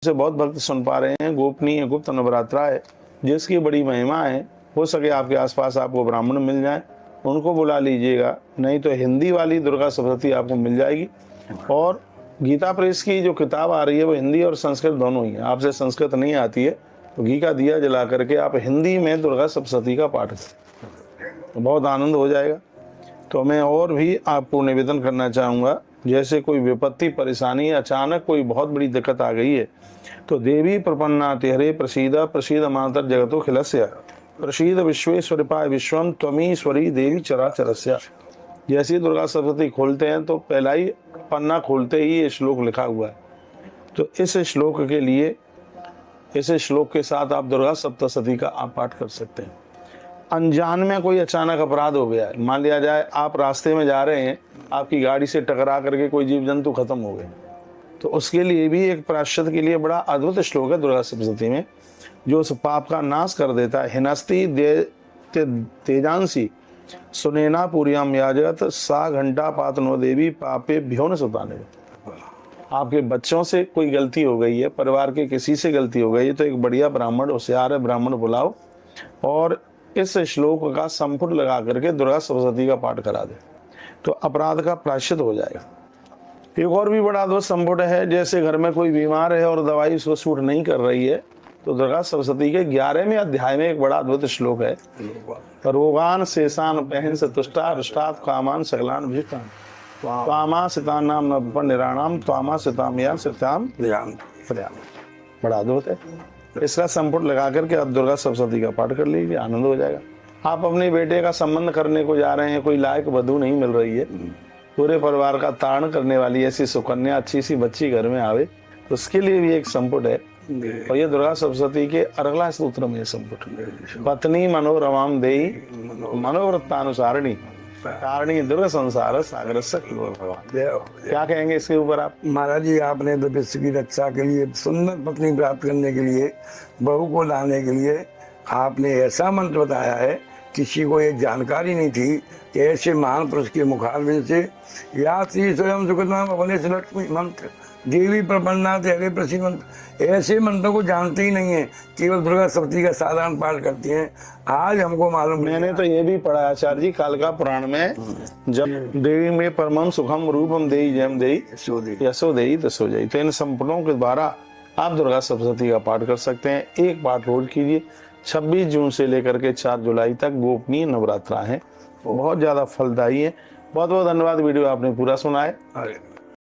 से बहुत भक्त सुन पा रहे हैं, गोपनीय गुप्त नवरात्रा है जिसकी बड़ी महिमा है। हो सके आपके आसपास आपको ब्राह्मण मिल जाए, उनको बुला लीजिएगा, नहीं तो हिंदी वाली दुर्गा सप्तशती आपको मिल जाएगी। और गीता प्रेस की जो किताब आ रही है वो हिंदी और संस्कृत दोनों ही है। आपसे संस्कृत नहीं आती है तो घी का दिया जला करके आप हिंदी में दुर्गा सप्तशती का पाठ करें तो बहुत आनंद हो जाएगा। तो मैं और भी आपको निवेदन करना चाहूँगा, जैसे कोई विपत्ति परेशानी, अचानक कोई बहुत बड़ी दिक्कत आ गई है तो देवी प्रपन्ना तेहरे प्रसीद प्रसीद मातर जगतो खिलस्य प्रसीद विश्वेश्वरिपाय विश्वम त्वमीश्वरी देवी चराचरस्य। जैसे दुर्गा सप्तशती खोलते हैं तो पहला ही पन्ना खोलते ही ये श्लोक लिखा हुआ है। तो इस श्लोक के लिए, इस श्लोक के साथ आप दुर्गा सप्तशती का आप पाठ कर सकते हैं। अनजान में कोई अचानक अपराध हो गया है, मान लिया जाए आप रास्ते में जा रहे हैं, आपकी गाड़ी से टकरा करके कोई जीव जंतु खत्म हो गए, तो उसके लिए भी एक प्रायश्चित के लिए बड़ा अद्भुत श्लोक है दुर्गा सप्तशती में, जो उस पाप का नाश कर देता है। हिनस्ती तेजांसी सुनैना पुरियम याजत सा घंटा पातनो देवी पापे भ्यो न सुताने। आपके बच्चों से कोई गलती हो गई है, परिवार के किसी से गलती हो गई है, तो एक बढ़िया ब्राह्मण, होशियार है ब्राह्मण बुलाओ और इस श्लोक का संपुट लगा करके दुर्गा सप्तशती का पाठ करा दे तो अपराध का प्रायश्चित हो जाएगा। एक और भी बड़ा अद्भुत संपुट है, जैसे घर में कोई बीमार है और दवाई उसको सूट नहीं कर रही है तो दुर्गा सप्तशती के 11वें अध्याय में एक बड़ा अद्भुत श्लोक है, रोगान शेषान पहन तुष्टा रुष्टात् कामान सकलान भीष्टान त्वामा सितान नाम नवपन निराणाम त्वामा सिताम या सिताम प्रयाम। बड़ा अद्भुत है। इसका संपुट लगा करके आप दुर्गा सप्तशती का पाठ कर लीजिए, आनंद हो जाएगा। आप अपने बेटे का संबंध करने को जा रहे हैं, कोई लायक वधू नहीं मिल रही है, पूरे परिवार का तारण करने वाली ऐसी सुकन्या, अच्छी सी बच्ची घर में आवे, तो उसके लिए भी एक संपुट है। और ये दुर्गा सप्तशती के अरगला सूत्र में संपुट, पत्नी मनोरमाम देई मनोवृत्तानुसारिणी कारिणी दुर्गा संसार सागर से। क्या कहेंगे इसके ऊपर आप? महाराज जी, आपने तो विश्व की रक्षा के लिए, सुंदर पत्नी प्राप्त करने के लिए, बहू को लाने के लिए आपने ऐसा मंत्र बताया है, किसी को ये जानकारी नहीं थी कि ऐसे महान पुरुष के मुखारबिंद से या श्री स्वयं सुखनाम अपने से लक्ष्मी मंत्र देवी प्रपन्ना तेरे प्रसिद्ध मंत्र, ऐसे मंत्रों को जानते ही नहीं है, केवल दुर्गा सप्तशती का साधारण पाठ करते हैं। आज हमको मालूम, मैंने तो ये भी पढ़ा आचार्य जी कालिका पुराण में, जब देवी में परमम सुखम रूपम देई जयम देई यशो देई तसो जई। तो इन संपुटों के द्वारा आप दुर्गा सप्तशती का पाठ कर सकते हैं। एक पाठ रोज कीजिए। 26 जून से लेकर के 4 जुलाई तक गोपनीय नवरात्रा है, बहुत ज्यादा फलदायी है। बहुत बहुत धन्यवाद, वीडियो आपने पूरा सुना है।